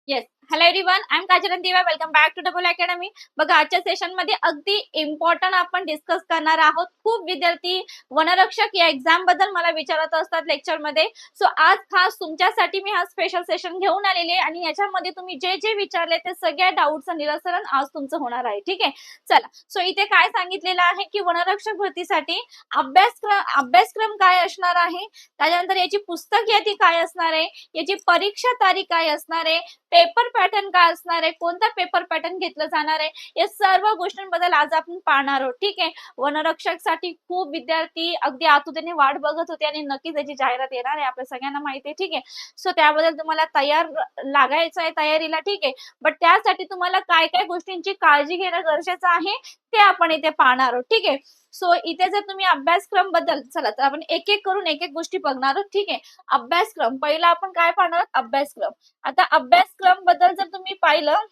Yes. Hello everyone, I am Kajal Diva. Welcome back to double academy. बघा, आजच्या सेशनमध्ये अगदी इम्पॉर्टंट आपण डिस्कस करणार आहोत. खूप विद्यार्थी वनरक्षक या एक्झाम बद्दल मला विचारत असतात लेक्चरमध्ये. सो आज खास तुमच्यासाठी मी हा स्पेशल सेशन घेऊन आलेले आहे आणि याच्यामध्ये तुम्ही जे जे विचारले ते सगळ्या डाऊटचं निरसन आज तुमचं होणार आहे. ठीक आहे, चला. सो इथे काय सांगितलेलं आहे की वनरक्षक भरतीसाठी अभ्यासक्रम काय असणार आहे, त्याच्यानंतर याची पुस्तक यादी काय असणार आहे, याची परीक्षा तारीख काय असणार आहे, पेपर पॅटर्न काय असणार आहे, कोणता पेपर पॅटर्न घेतलं जाणार आहे, या सर्व गोष्टींबद्दल आज आपण पाहणार आहोत. ठीक आहे, वनरक्षक साठी खूप विद्यार्थी अगदी आतुरतेने वाट बघत होते आणि नक्कीच त्याची जाहिरात येणार आहे, आपल्या सगळ्यांना माहिती आहे. ठीक आहे, सो त्याबद्दल तुम्हाला तयार लागायचं आहे तयारीला. ठीक आहे, बट त्यासाठी तुम्हाला काय काय गोष्टींची काळजी घेणं गरजेचं आहे ते आपण इथे पाहणार आहोत. ठीक आहे, सो इथे जर तुम्ही अभ्यासक्रम बद्दल, चला तर आपण एक एक करून एक एक गोष्टी बघणार आहोत. ठीक आहे, अभ्यासक्रम पहिला आपण काय पाहणार आहोत, अभ्यासक्रम. आता अभ्यासक्रम बद्दल जर तुम्ही पाहिलं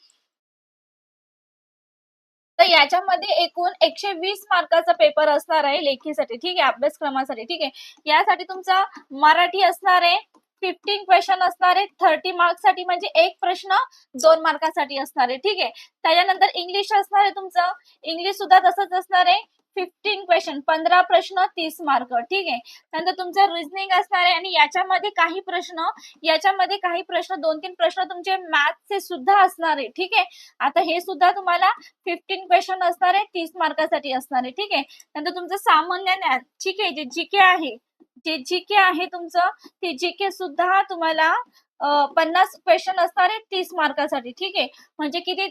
तर याच्यामध्ये एकूण 120 मार्काचा पेपर असणार आहे लेखीसाठी. ठीक आहे, अभ्यासक्रमासाठी. ठीक आहे, यासाठी तुमचा मराठी असणार आहे, 15 क्वेश्चन असणार आहे 30 मार्क्स साठी, म्हणजे एक प्रश्न 2 मार्कासाठी असणार आहे. ठीक आहे, त्याच्यानंतर इंग्लिश असणार आहे तुमचं, इंग्लिश सुद्धा तसंच असणार आहे, 15 क्वेश्चन 15 प्रश्न 30 मार्क. ठीक आहे, त्यानंतर तुमचं रिझनिंग असणार आहे आणि याच्यामध्ये काही प्रश्न 2-3 प्रश्न तुमचे मॅथ्सचे सुद्धा असणार आहे. ठीक आहे, आता हे सुद्धा तुम्हाला 15 क्वेश्चन असणार आहे, 30 मार्कासाठी असणार आहे. ठीक आहे, नंतर तुमचं सामान्य ज्ञान. ठीक आहे, जे जीके आहे तुमचं, ते जीके सुद्धा तुम्हाला 50 क्वेश्चन असणार आहे 30 मार्कासाठी. ठीक आहे, म्हणजे किती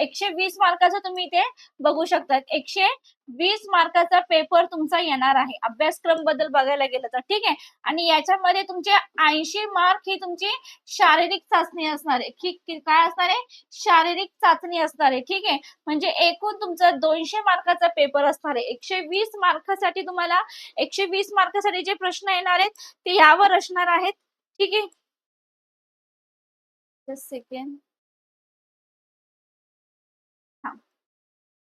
120 मार्काचं तुम्ही इथे बघू शकता. 120 मार्काचा पेपर तुमचा येणार आहे अभ्यासक्रम बद्दल बघायला गेलं तर. ठीक आहे, आणि याच्यामध्ये तुमचे 80 मार्क ही तुमची शारीरिक चाचणी असणार आहे. काय असणार आहे, शारीरिक चाचणी असणार आहे. ठीक आहे, म्हणजे एकूण तुमचं 200 मार्काचा पेपर असणार आहे. 120 मार्कासाठी तुम्हाला 120 मार्कासाठी जे प्रश्न येणार आहेत ते यावर असणार आहेत. ठीक आहे, जस्ट सेकंड.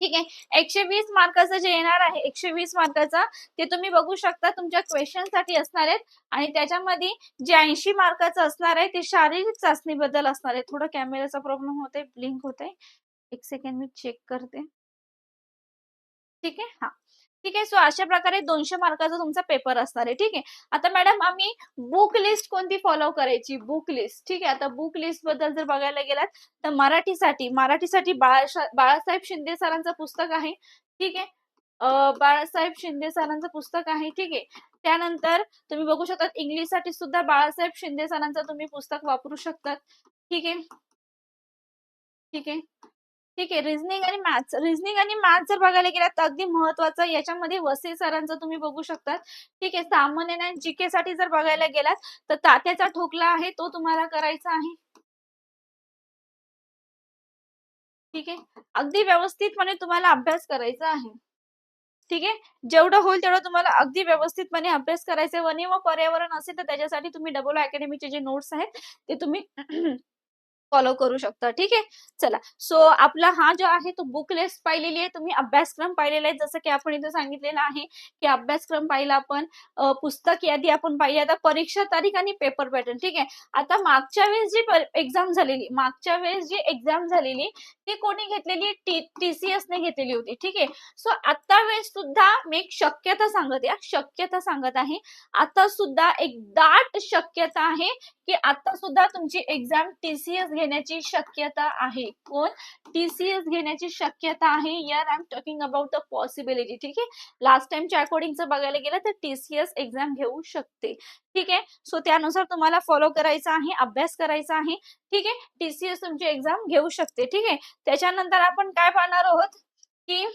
ठीक आहे, 120 मार्काचं जे येणार आहे, 120 मार्काचा, ते तुम्ही बघू शकता तुमच्या क्वेश्चन साठी असणार आहेत. आणि त्याच्यामध्ये जे 80 मार्काचं असणार आहे ते शारीरिक चाचणी बद्दल असणार आहे. थोडा कॅमेराचा प्रॉब्लेम होतोय, ब्लिंक होतंय, एक सेकंड मी चेक करते. ठीक आहे, हा. ठीक आहे, सो अशा प्रकारे 200 मार्काचा तुमचा पेपर असणार आहे. ठीक आहे, आता मॅडम आम्ही बुक लिस्ट कोणती फॉलो करायची, बुक लिस्ट. ठीक आहे, आता बुक लिस्ट बद्दल जर बघायला गेलात तर मराठीसाठी बाळासाहेब शिंदे सरांचं पुस्तक आहे. ठीक आहे, बाळासाहेब शिंदे सरांचं पुस्तक आहे. ठीक आहे, त्यानंतर तुम्ही बघू शकता इंग्लिशसाठी सुद्धा बाळासाहेब शिंदे सरांचं तुम्ही पुस्तक वापरू शकतात. ठीक आहे, ठीक आहे, ठीक आहे. रिझनिंग आणि मॅथ्स जर बघायला गेलात तर अगदी महत्वाचं याच्यामध्ये वसई सरांचं तुम्ही बघू शकता. ठीक आहे, सामान्य ज्ञान जीके साठी जर बघायला गेलात तर तात्याचा ठोकला आहे, तो तुम्हाला करायचा आहे. ठीक आहे, अगदी व्यवस्थितपणे तुम्हाला अभ्यास करायचा आहे. ठीक आहे, जेवढं होईल तेवढं तुम्हाला अगदी व्यवस्थितपणे अभ्यास करायचा. वनी व पर्यावरण असेल तर त्याच्यासाठी तुम्ही डबल अकॅडमीचे जे नोट्स आहेत ते तुम्ही फॉलो करू शकता. ठीक आहे, चला. सो आपला हा जो आहे तो बुक लिस्ट पाहिलेली आहे, तुम्ही अभ्यासक्रम पाहिलेला आहे. जसं की आपण इथे सांगितलेलं आहे की अभ्यासक्रम पाहिला आपण, पुस्तक यादी आपण पाहिली, आता परीक्षा तारीख आणि पेपर पॅटर्न. ठीक आहे, आता मागच्या वेळेस जी एक्झाम झालेली ती कोणी घेतलेली, TCS ने घेतलेली होती. ठीक आहे, सो आता वेळेस सुद्धा मी एक शक्यता सांगत आहे. आता सुद्धा एक दाट शक्यता आहे की आता सुद्धा तुमची एक्झाम TCS घेण्याची शक्यता आहे. कोण, TCS घेण्याची शक्यता आहे. यार I am talking about the possibility. ठीक आहे, लास्ट टाइमच्या अकॉर्डिंगचं बघायला गेलं तर TCS एक्झाम घेऊ शकते. ठीक आहे, सो त्यानुसार तुम्हाला फॉलो करायचं आहे, अभ्यास करायचा आहे. ठीक आहे, TCS तुमची एक्झाम घेऊ शकते. ठीक आहे, त्याच्यानंतर आपण काय पाहणार आहोत की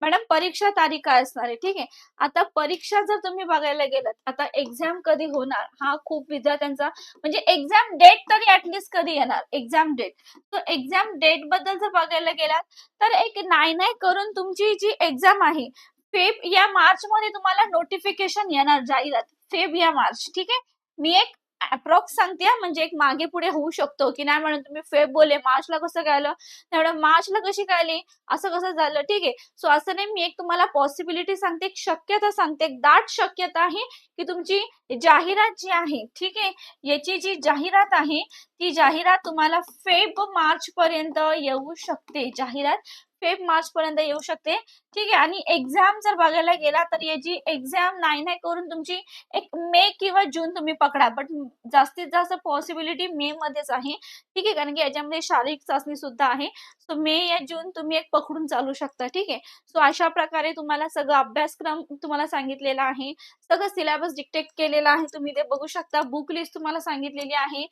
मॅडम परीक्षा तारीख काय असणार आहे. ठीक आहे, आता परीक्षा जर तुम्ही बघायला गेलात, आता एक्झाम कधी होणार हा खूप विद्यार्थ्यांचा, म्हणजे एक्झाम डेट तरी ऍटलीस्ट कधी येणार, एक्झाम डेट. तर एक्झाम डेट बद्दल जर बघायला गेलात तर एक नाही करून तुमची जी एक्झाम आहे फेब या मार्च मध्ये तुम्हाला नोटिफिकेशन येणार, जाहिरात फेब या मार्च. ठीक आहे, मी एक अप्रॉक्स सांगते हा, म्हणजे एक मागे पुढे होऊ शकतो की नाही म्हणून तुम्ही फेब बोलले मार्चला कसं कळलं तेवढं मार्चला कशी कळली असं कसं झालं ठीक आहे. सो असं नाही मी एक तुम्हाला पॉसिबिलिटी सांगते एक शक्यता सांगते एक दाट शक्यता आहे की तुमची जाहिरात जी आहे ठीक आहे याची जी जाहिरात आहे ती जाहिरात तुम्हाला फेब मार्च पर्यंत येऊ शकते जाहिरात फेब मार्च पर्यंत येऊ शकते ठीक आहे. आणि एक्झाम जर बघायला गेला तर याची एक्झाम नाही करून तुमची एक मे किंवा जून तुम्ही पकडा बट जास्तीत जास्त पॉसिबिलिटी मे मध्येच आहे ठीक आहे कारण की याच्यामध्ये शारीरिक चाचणी सुद्धा आहे. सो मे या जून तुम्ही एक पकडून चालू शकता ठीक आहे. सो अशा प्रकारे तुम्हाला सगळं अभ्यासक्रम तुम्हाला सांगितलेला आहे सगळं सिलेबस डिक्टेट केलेला आहे तुम्ही ते बघू शकता बुक लिस्ट तुम्हाला सांगितलेली आहे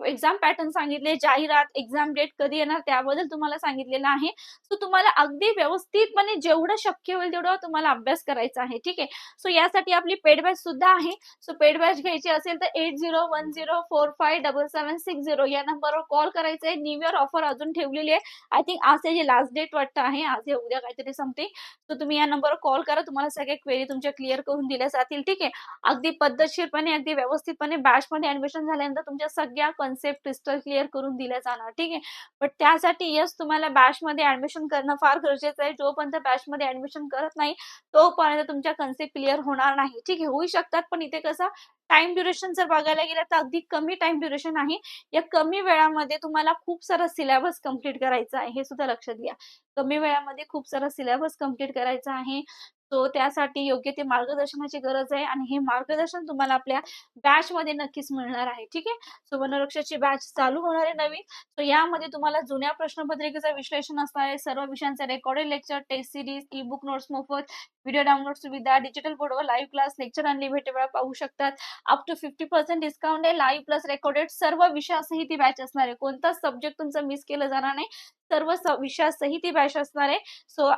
एक्झाम पॅटर्न सांगितले जाहिरात एक्झाम डेट कधी येणार त्याबद्दल तुम्हाला सांगितलेलं आहे. सो तुम्हाला अगदी व्यवस्थितपणे जेवढं शक्य होईल तेवढं तुम्हाला अभ्यास करायचा आहे ठीक आहे. सो यासाठी आपली पेड बॅच सुद्धा आहे. सो पेड बॅच घ्यायची असेल तर 8010457760 या नंबरवर कॉल करायचा आहे. न्यू इयर ऑफर अजून ठेवलेली आहे. आय थिंक आज त्याची लास्ट डेट वाटतं आहे आज हे उद्या काहीतरी संपते. तर तुम्ही या नंबरवर कॉल करा तुम्हाला सगळे क्वेरी तुमच्या क्लिअर करून दिल्या जातील ठीक आहे. अगदी पद्धतशीरपणे अगदी व्यवस्थितपणे बॅच मध्ये ऍडमिशन झाल्यानंतर तुमच्या सगळ्या कन्सेप्ट क्रिस्टल क्लिअर करून दिल्या जाणार ठीक आहे. बट त्यासाठी यस तुम्हाला बॅच मध्ये ऍडमिशन करणं फार गरजेचं आहे. जोपर्यंत बॅच मध्ये ऍडमिशन करत नाही तोपर्यंत तुमच्या कन्सेप्ट क्लिअर होणार नाही ठीक आहे. होऊ शकतात पण इथे कसं टाइम ड्युरेशन जर बघायला गेलं तर अगदी कमी टाइम ड्युरेशन आहे. या कमी वेळामध्ये तुम्हाला खूप सारा सिलेबस कंप्लीट करायचा आहे हे सुद्धा लक्षात घ्या. कमी वेळामध्ये खूप सारा सिलेबस कंप्लीट करायचा आहे. तो त्यासाठी योग्य ते मार्गदर्शनाची गरज आहे आणि हे मार्गदर्शन तुम्हाला आपल्या बॅच मध्ये नक्कीच मिळणार आहे ठीक आहे. सो वनरक्षाची बॅच चालू होणार आहे नवीन. सो यामध्ये तुम्हाला जुन्या प्रश्नपत्रिकेचं विश्लेषण असणार आहे सर्व विषयांचे recorded lecture test series e book notes मोफत व्हिडिओ डाउनलोड सुविधा डिजिटल बोर्डवर लाईव्ह क्लास लेक्चर अनलिमिटेड वेळा पाहू शकतात. अप टू 50% डिस्काउंट आहे लाईव्ह प्लस रेकॉर्डेड सर्व विषयासही ती बॅच असणार आहे. कोणताच सब्जेक्ट तुमचा मिस केलं जाणार नाही. सर्व विषयासही ती बॅच असणार आहे. सो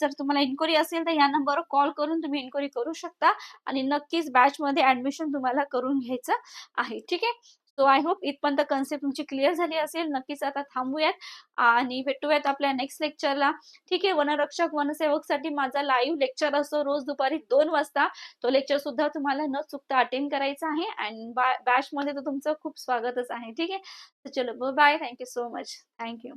जर तुम्हाला इन्क्वायरी असेल तर या नंबरवर कॉल करून तुम्ही इन्क्वायरी करू शकता आणि नक्कीच बॅच मध्ये ऍडमिशन तुम्हाला करून घ्यायचं आहे ठीक आहे. सो आय होप इथपर्यंत कन्सेप्ट तुमची क्लिअर झाली असेल. नक्कीच आता थांबूयात आणि भेटूयात आपल्या नेक्स्ट लेक्चरला ठीक आहे. वनरक्षक वनसेवकसाठी माझा लाईव्ह लेक्चर असतो रोज दुपारी 2 वाजता. तो लेक्चर सुद्धा तुम्हाला न चुकता अटेंड करायचा आहे अँड बॅच मध्ये तर तुमचं खूप स्वागतच आहे ठीक आहे. तर चलो bye thank you so much thank you.